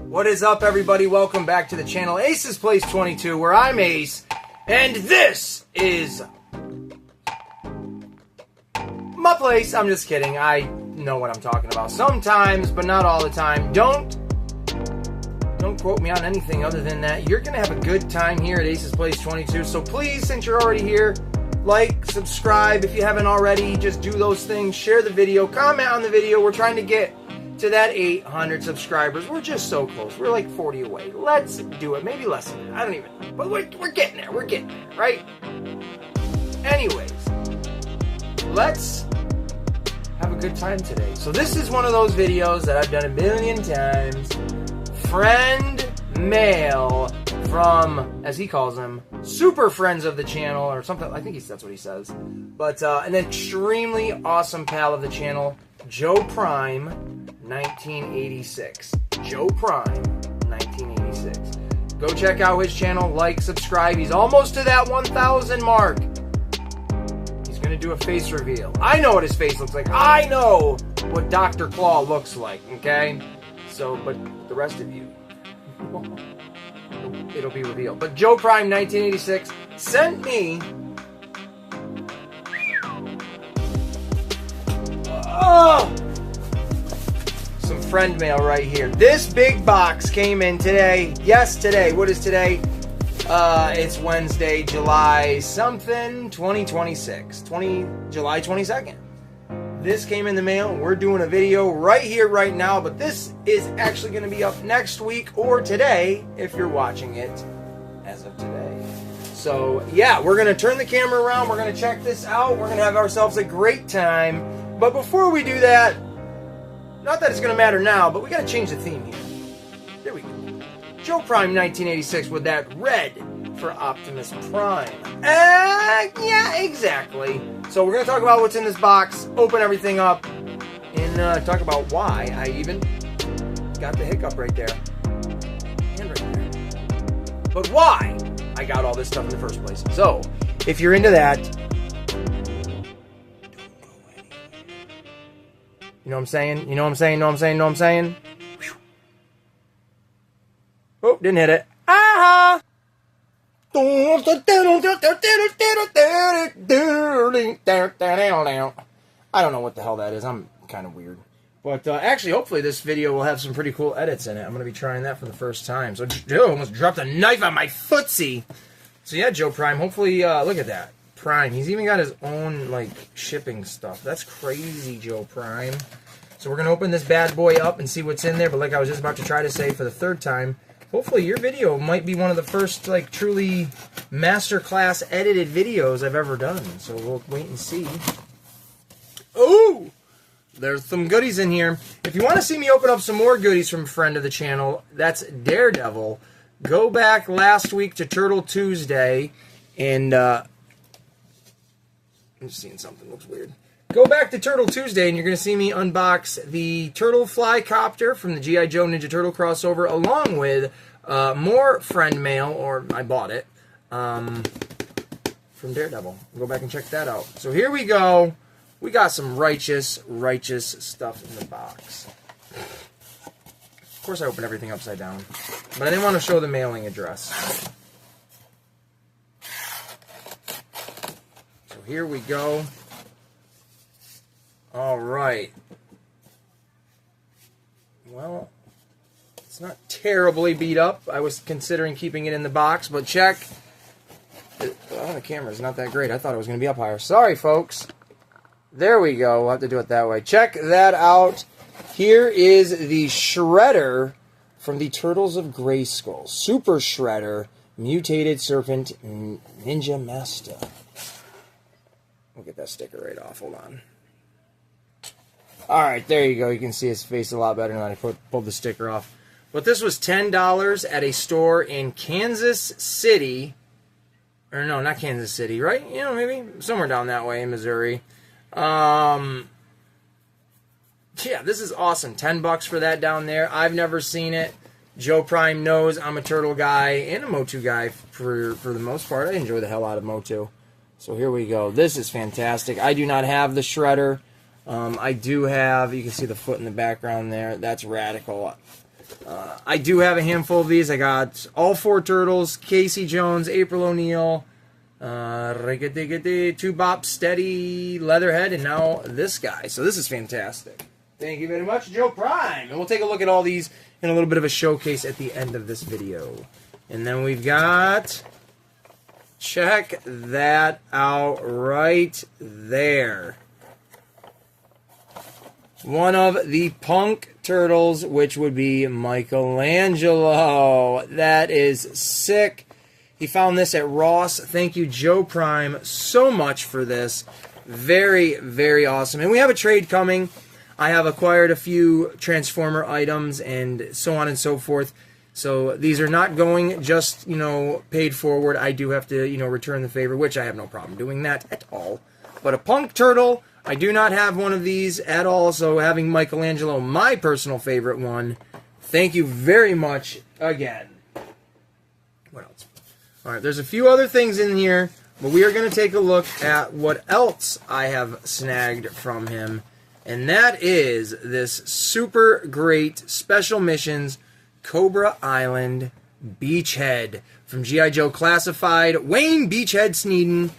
What is up, everybody? Welcome back to the channel Ace's Place 22, where I'm Ace, and this is my place. I'm just kidding. I know what I'm talking about sometimes, but not all the time. Don't quote me on anything other than that. You're gonna have a good time here at Ace's Place 22. So please, since you're already here, like, subscribe if you haven't already. Just do those things. Share the video. Comment on the video. We're trying to get to that 800 subscribers. We're just so close. We're like 40 away. Let's do it. Maybe less than that. I don't even know. But we're getting there. We're getting there, right? Anyways, let's have a good time today. So this is one of those videos that I've done a million times. Friend mail from, as he calls them, super friends of the channel or something. I think that's what he says. But an extremely awesome pal of the channel, Joe Prime 1986. Joe Prime 1986. Go check out his channel, like, subscribe. He's almost to that 1,000 mark. He's gonna do a face reveal. I know what his face looks like. I know what Dr. Claw looks like, okay? So, but the rest of you, it'll be revealed. But Joe Prime 1986 sent me some friend mail right here. This big box came in today. Yes, today. What is today? It's Wednesday, July something, 2026. July 22nd. This came in the mail. We're doing a video right here, right now, but this is actually going to be up next week or today if you're watching it as of today. So, yeah, we're going to turn the camera around. We're going to check this out. We're going to have ourselves a great time. But before we do that, not that it's going to matter now, but we got to change the theme here. There we go. Joe Prime 1986 with that red for Optimus Prime. Yeah, exactly. So we're going to talk about what's in this box, open everything up, and talk about why I even got the hiccup right there. And right there. But why I got all this stuff in the first place. So, if you're into that, you know what I'm saying? You know what I'm saying? Know what I'm saying? Know what I'm saying? Oh, didn't hit it. Aha! I don't know what the hell that is. I'm kind of weird. But actually, hopefully this video will have some pretty cool edits in it. I'm going to be trying that for the first time. So Joe almost dropped a knife on my footsie. So yeah, Joe Prime. Hopefully, look at that. Prime. He's even got his own, like, shipping stuff. That's crazy, Joe Prime. So we're going to open this bad boy up and see what's in there. But like I was just about to try to say for the third time, hopefully your video might be one of the first, like, truly masterclass edited videos I've ever done. So we'll wait and see. Ooh! There's some goodies in here. If you want to see me open up some more goodies from a friend of the channel, that's Daredevil. Go back last week to Turtle Tuesday, and I'm just seeing something looks weird. Go back to Turtle Tuesday, and you're going to see me unbox the Turtle Flycopter from the G.I. Joe Ninja Turtle crossover, along with more friend mail, or I bought it, from Daredevil. Go back and check that out. So here we go. We got some righteous stuff in the box. Of course I opened everything upside down, but I didn't want to show the mailing address. So here we go. All right. Well, it's not terribly beat up. I was considering keeping it in the box, but check. Oh, the camera's not that great. I thought it was going to be up higher. Sorry, folks. There we go. We'll have to do it that way. Check that out. Here is the Shredder from the Turtles of Grayskull. Super Shredder, Mutated Serpent Ninja Master. We'll get that sticker right off. Hold on. Alright, there you go. You can see his face a lot better now that I pulled the sticker off. But this was $10 at a store in Kansas City. Or no, not Kansas City, right? You know, maybe somewhere down that way in Missouri. Yeah, this is awesome. $10 for that down there. I've never seen it. Joe Prime knows I'm a Turtle guy and a Motu guy for the most part. I enjoy the hell out of Motu. So here we go. This is fantastic. I do not have the Shredder. I do have, you can see the foot in the background there. That's radical. I do have a handful of these. I got all 4 Turtles, Casey Jones, April O'Neil, Two Bop Steady, Leatherhead, and now this guy. So this is fantastic. Thank you very much, Joe Prime. And we'll take a look at all these in a little bit of a showcase at the end of this video. And then we've got, check that out right there. One of the Punk Turtles, which would be Michelangelo. That is sick. He found this at Ross. Thank you, Joe Prime, so much for this. Very, very awesome. And we have a trade coming. I have acquired a few Transformer items and so on and so forth. So these are not going just, paid forward. I do have to, return the favor, which I have no problem doing that at all. But a Punk Turtle, I do not have one of these at all, so having Michelangelo, my personal favorite one, thank you very much again. What else? All right, there's a few other things in here, but we are going to take a look at what else I have snagged from him, and that is this super great Special Missions Cobra Island Beachhead from G.I. Joe Classified, Wayne Beachhead Sneeden.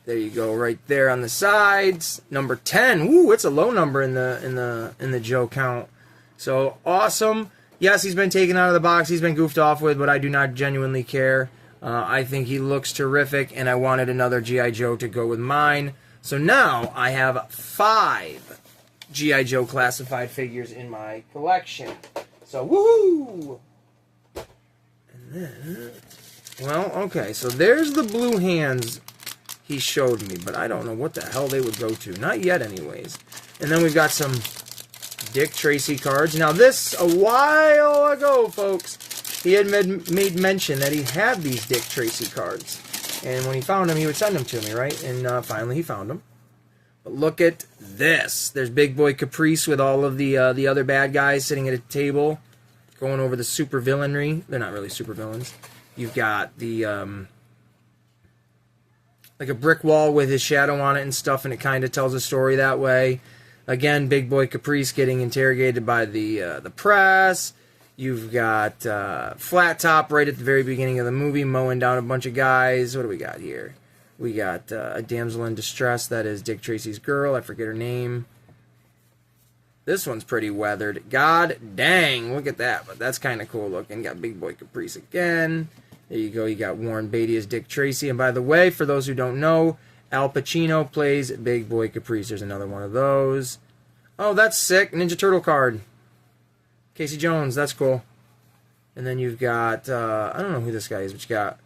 There you go, right there on the sides. Number 10. Ooh, it's a low number in the Joe count. So awesome. Yes, he's been taken out of the box. He's been goofed off with, but I do not genuinely care. I think he looks terrific, and I wanted another G.I. Joe to go with mine. So now I have 5 G.I. Joe Classified figures in my collection. So woohoo! And then, well, okay. So there's the blue hands he showed me, but I don't know what the hell they would go to. Not yet, anyways. And then we've got some Dick Tracy cards. Now, this, a while ago, folks, he had made mention that he had these Dick Tracy cards. And when he found them, he would send them to me, right? And finally, he found them. But look at this. There's Big Boy Caprice with all of the other bad guys sitting at a table, going over the super villainry. They're not really super villains. You've got the like a brick wall with his shadow on it and stuff, and it kind of tells a story that way. Again, Big Boy Caprice getting interrogated by the press. You've got Flat Top right at the very beginning of the movie, mowing down a bunch of guys. What do we got here? We got a damsel in distress. That is Dick Tracy's girl. I forget her name. This one's pretty weathered. God dang, look at that. But that's kind of cool looking. Got Big Boy Caprice again. There you go. You got Warren Beatty as Dick Tracy. And by the way, for those who don't know, Al Pacino plays Big Boy Caprice. There's another one of those. Oh, that's sick. Ninja Turtle card. Casey Jones. That's cool. And then you've got, I don't know who this guy is, but you got,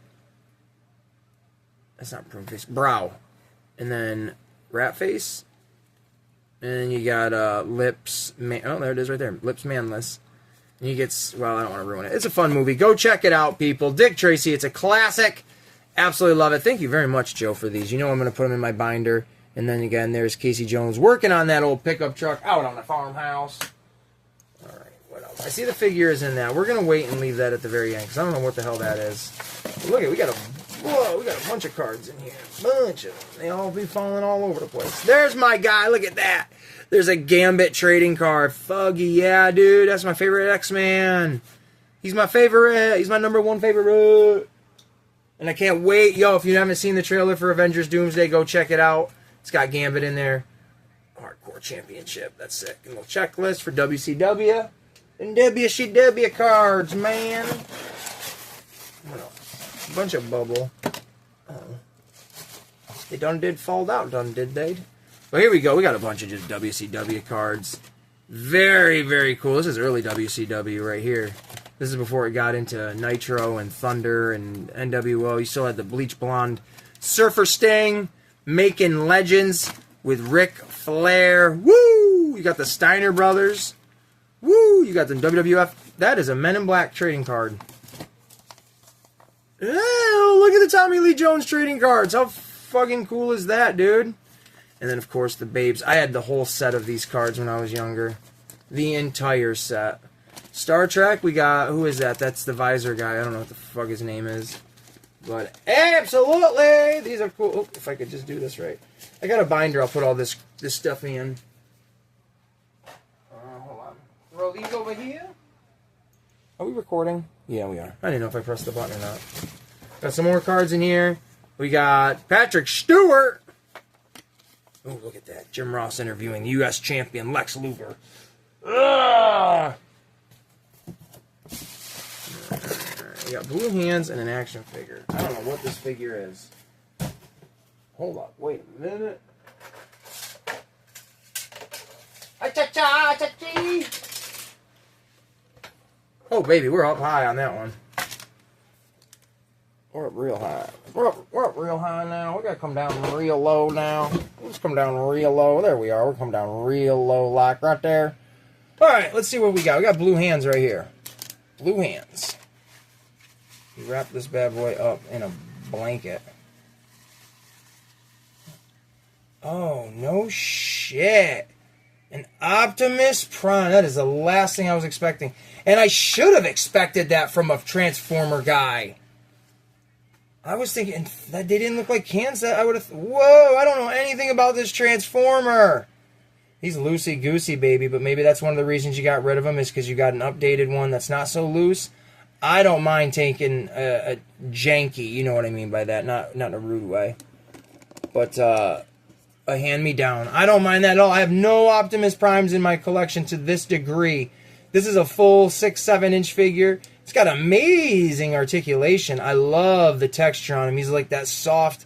that's not Prune Face, Brow. And then Rat Face. And then you got Lips, oh, there it is right there. Lips Manless. And he gets, well, I don't want to ruin it. It's a fun movie. Go check it out, people. Dick Tracy, it's a classic. Absolutely love it. Thank you very much, Joe, for these. You know I'm going to put them in my binder. And then again, there's Casey Jones working on that old pickup truck out on the farmhouse. All right, what else? I see the figures in that. We're going to wait and leave that at the very end, because I don't know what the hell that is. But look at, we got a bunch of cards in here. Bunch of them. They all be falling all over the place. There's my guy. Look at that. There's a Gambit trading card. Fuggy, yeah, dude. That's my favorite X-Man. He's my favorite. He's my #1 favorite. And I can't wait. Yo, if you haven't seen the trailer for Avengers Doomsday, go check it out. It's got Gambit in there. Hardcore Championship. That's sick. A little checklist for WCW. And WCW cards, man. What else? A bunch of bubble. Oh. They done did fall out, did they? Well, here we go. We got a bunch of just WCW cards. Very, very cool. This is early WCW right here. This is before it got into Nitro and Thunder and NWO. You still had the bleach blonde Surfer Sting making legends with Ric Flair. Woo! You got the Steiner brothers. Woo! You got the WWF. That is a Men in Black trading card. Oh, look at the Tommy Lee Jones trading cards. How fucking cool is that, dude? And then, of course, the Babes. I had the whole set of these cards when I was younger. The entire set. Star Trek, we got... Who is that? That's the visor guy. I don't know what the fuck his name is. But absolutely! These are cool. Oh, if I could just do this right. I got a binder I'll put all this stuff in. these over here. Are we recording? Yeah, we are. I didn't know if I pressed the button or not. Got some more cards in here. We got Patrick Stewart. Oh, look at that. Jim Ross interviewing U.S. champion Lex Luger. Ugh! We got blue hands and an action figure. I don't know what this figure is. Hold up. Wait a minute. Oh, baby, we're up high on that one. We're up real high. We're up real high now. We gotta come down real low now. Let's come down real low. There we are. We're coming down real low, like right there. All right, let's see what we got. We got blue hands right here. Blue hands. We wrap this bad boy up in a blanket. Oh, no shit. An Optimus Prime. That is the last thing I was expecting. And I should have expected that from a Transformer guy. I was thinking that they didn't look like cans. That I would have. Whoa! I don't know anything about this Transformer. He's loosey-goosey, baby. But maybe that's one of the reasons you got rid of him is because you got an updated one that's not so loose. I don't mind taking a janky. You know what I mean by that. Not in a rude way. But a hand-me-down. I don't mind that at all. I have no Optimus Primes in my collection to this degree. This is a full 6-7 inch figure. It's got amazing articulation. I love the texture on him. He's like that soft,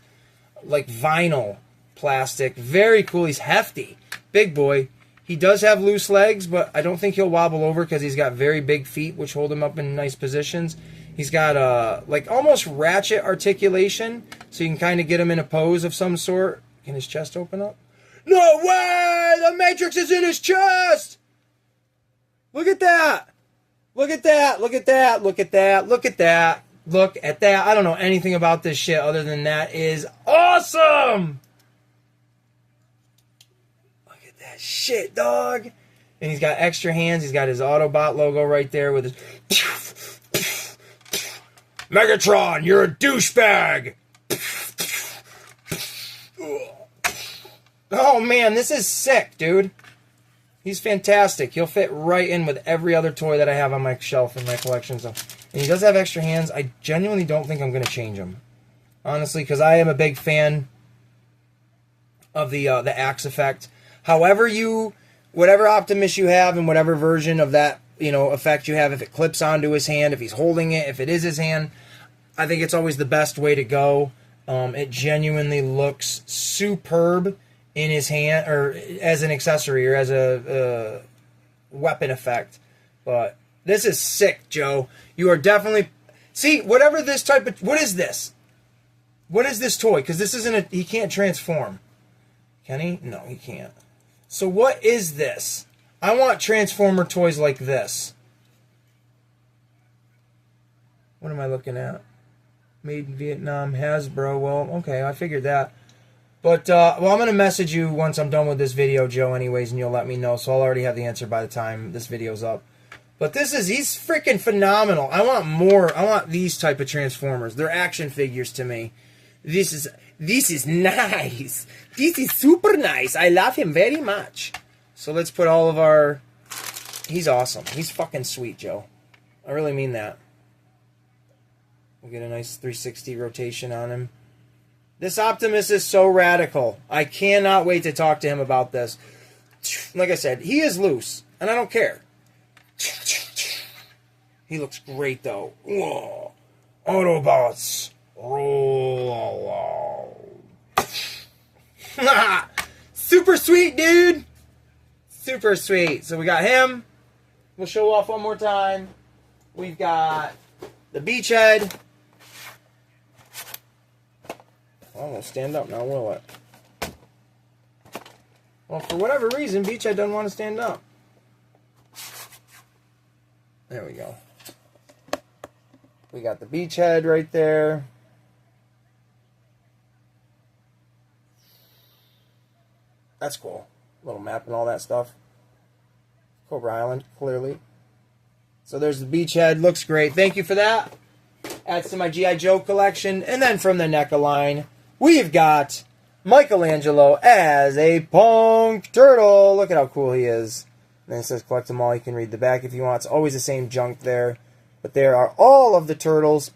like vinyl plastic. Very cool. He's hefty. Big boy. He does have loose legs, but I don't think he'll wobble over because he's got very big feet, which hold him up in nice positions. He's got like almost ratchet articulation, so you can kind of get him in a pose of some sort. Can his chest open up? No way! The Matrix is in his chest! Look at that! Look at that! Look at that! Look at that! Look at that! Look at that! I don't know anything about this shit other than that is awesome! Look at that shit, dog! And he's got extra hands. He's got his Autobot logo right there with his... Megatron, you're a douchebag! Oh man, this is sick, dude. He's fantastic. He'll fit right in with every other toy that I have on my shelf in my collection. So, and he does have extra hands. I genuinely don't think I'm going to change him. Honestly, because I am a big fan of the axe effect. However whatever Optimus you have and whatever version of that, effect you have, if it clips onto his hand, if he's holding it, if it is his hand, I think it's always the best way to go. It genuinely looks superb in his hand, or as an accessory, or as a weapon effect. But this is sick, Joe. You are definitely... See, whatever this type of... What is this? What is this toy? Because this isn't he can't transform. Can he? No, he can't. So what is this? I want Transformer toys like this. What am I looking at? Made in Vietnam, Hasbro. Well, okay, I figured that. But, I'm going to message you once I'm done with this video, Joe, anyways, and you'll let me know. So I'll already have the answer by the time this video's up. But he's freaking phenomenal. I want more. I want these type of Transformers. They're action figures to me. This is nice. This is super nice. I love him very much. So let's put all of our... He's awesome. He's fucking sweet, Joe. I really mean that. We'll get a nice 360 rotation on him. This Optimus is so radical. I cannot wait to talk to him about this. Like I said, he is loose, and I don't care. He looks great, though. Whoa. Autobots. Roll. Super sweet, dude. Super sweet. So we got him. We'll show off one more time. We've got the Beachhead. Oh, it'll stand up now, will it? Well, for whatever reason, Beachhead doesn't want to stand up. There we go. We got the Beachhead right there. That's cool. Little map and all that stuff. Cobra Island, clearly. So there's the Beachhead. Looks great. Thank you for that. Adds to my G.I. Joe collection. And then from the NECA line, we've got Michelangelo as a Punk Turtle. Look at how cool he is. And then it says collect them all. You can read the back if you want. It's always the same junk there. But there are all of the turtles.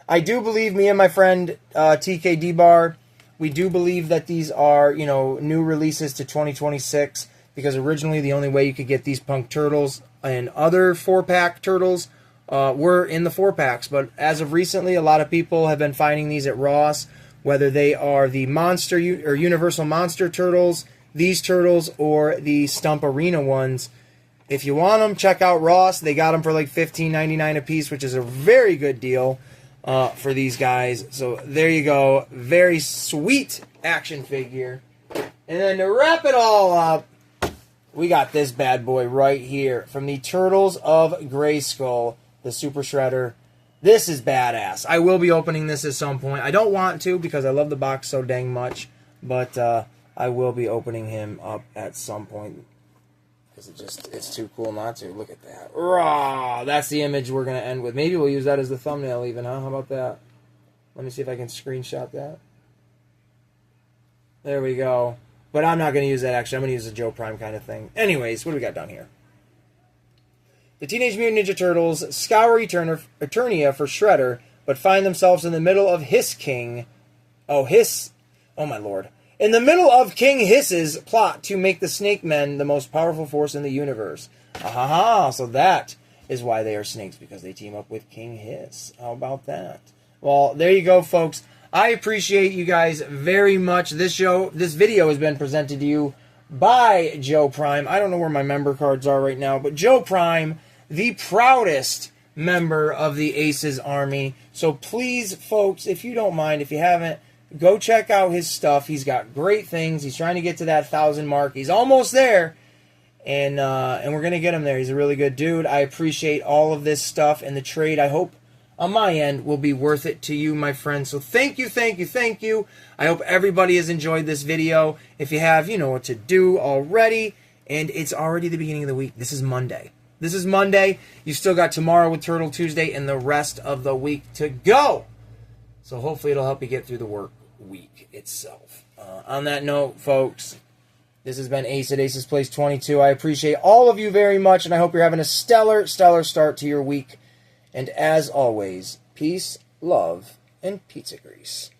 I do believe, me and my friend TK Bar, we do believe that these are, you know, new releases to 2026. Because originally the only way you could get these Punk Turtles and other 4-pack turtles were in the 4-packs. But as of recently, a lot of people have been finding these at Ross. Whether they are the Monster or Universal Monster Turtles, these turtles, or the Stump Arena ones. If you want them, check out Ross. They got them for like $15.99 a piece, which is a very good deal for these guys. So there you go. Very sweet action figure. And then to wrap it all up, we got this bad boy right here from the Turtles of Grayskull, the Super Shredder. This is badass. I will be opening this at some point. I don't want to because I love the box so dang much, but I will be opening him up at some point because it's too cool not to. Look at that. Raw! That's the image we're going to end with. Maybe we'll use that as the thumbnail even, huh? How about that? Let me see if I can screenshot that. There we go. But I'm not going to use that, actually. I'm going to use a Joe Prime kind of thing. Anyways, what do we got down here? The Teenage Mutant Ninja Turtles scour Eternia for Shredder, but find themselves in the middle of Hiss King. Oh, my lord. In the middle of King Hiss's plot to make the Snake Men the most powerful force in the universe. Ahaha, so that is why they are snakes, because they team up with King Hiss. How about that? Well, there you go, folks. I appreciate you guys very much. This video has been presented to you by Joe Prime. I don't know where my member cards are right now, but Joe Prime, the proudest member of the Aces Army. So please, folks, if you don't mind, if you haven't, go check out his stuff. He's got great things. He's trying to get to that 1,000 mark. He's almost there, and we're going to get him there. He's a really good dude. I appreciate all of this stuff, and the trade, I hope, on my end, will be worth it to you, my friends. So thank you, thank you, thank you. I hope everybody has enjoyed this video. If you have, you know what to do already. And it's already the beginning of the week. This is Monday. This is Monday. You still got tomorrow with Turtle Tuesday and the rest of the week to go. So hopefully it'll help you get through the work week itself. On that note, folks, this has been Ace at Aces Place 22. I appreciate all of you very much, and I hope you're having a stellar, stellar start to your week. And as always, peace, love, and pizza grease.